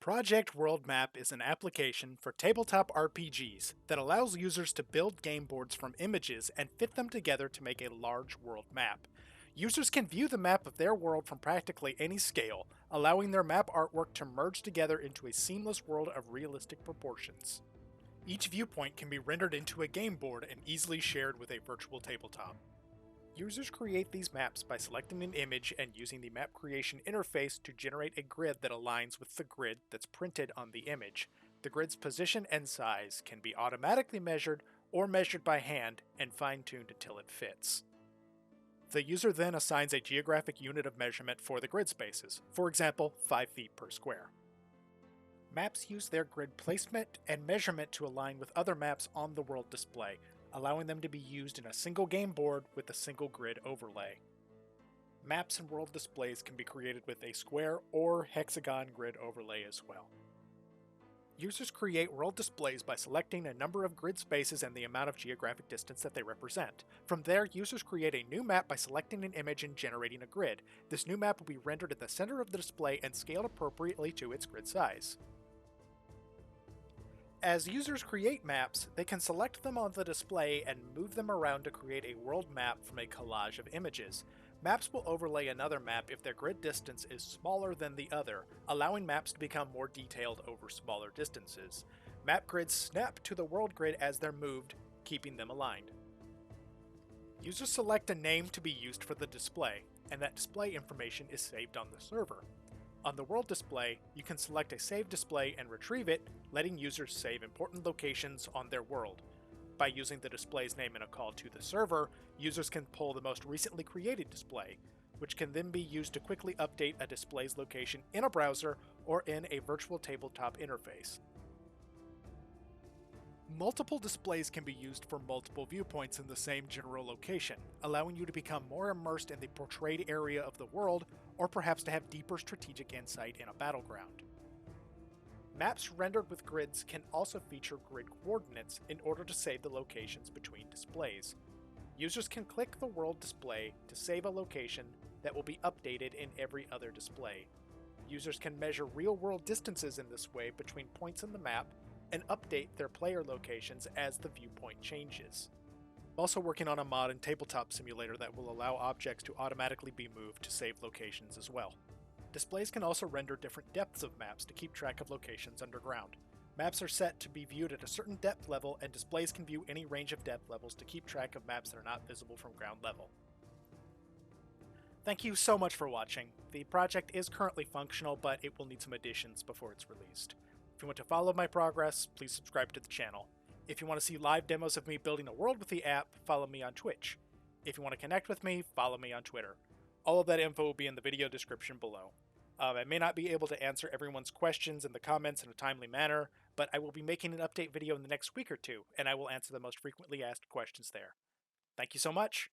Project World Map is an application for tabletop RPGs that allows users to build game boards from images and fit them together to make a large world map. Users can view the map of their world from practically any scale, allowing their map artwork to merge together into a seamless world of realistic proportions. Each viewpoint can be rendered into a game board and easily shared with a virtual tabletop. Users create these maps by selecting an image and using the map creation interface to generate a grid that aligns with the grid that's printed on the image. The grid's position and size can be automatically measured or measured by hand and fine-tuned until it fits. The user then assigns a geographic unit of measurement for the grid spaces, for example, 5 feet per square. Maps use their grid placement and measurement to align with other maps on the world display, allowing them to be used in a single game board with a single grid overlay. Maps and world displays can be created with a square or hexagon grid overlay as well. Users create world displays by selecting a number of grid spaces and the amount of geographic distance that they represent. From there, users create a new map by selecting an image and generating a grid. This new map will be rendered at the center of the display and scaled appropriately to its grid size. As users create maps, they can select them on the display and move them around to create a world map from a collage of images. Maps will overlay another map if their grid distance is smaller than the other, allowing maps to become more detailed over smaller distances. Map grids snap to the world grid as they're moved, keeping them aligned. Users select a name to be used for the display, and that display information is saved on the server. On the world display, you can select a save display and retrieve it, letting users save important locations on their world. By using the display's name in a call to the server, users can pull the most recently created display, which can then be used to quickly update a display's location in a browser or in a virtual tabletop interface. Multiple displays can be used for multiple viewpoints in the same general location, allowing you to become more immersed in the portrayed area of the world, or perhaps to have deeper strategic insight in a battleground. Maps rendered with grids can also feature grid coordinates in order to save the locations between displays. Users can click the world display to save a location that will be updated in every other display. Users can measure real-world distances in this way between points in the map and update their player locations as the viewpoint changes. I'm also working on a mod in Tabletop Simulator that will allow objects to automatically be moved to save locations as well. Displays can also render different depths of maps to keep track of locations underground. Maps are set to be viewed at a certain depth level, and displays can view any range of depth levels to keep track of maps that are not visible from ground level. Thank you so much for watching. The project is currently functional, but it will need some additions before it's released. If you want to follow my progress, please subscribe to the channel. If you want to see live demos of me building a world with the app, follow me on Twitch. If you want to connect with me, follow me on Twitter. All of that info will be in the video description below. I may not be able to answer everyone's questions in the comments in a timely manner, but I will be making an update video in the next week or two, and I will answer the most frequently asked questions there. Thank you so much,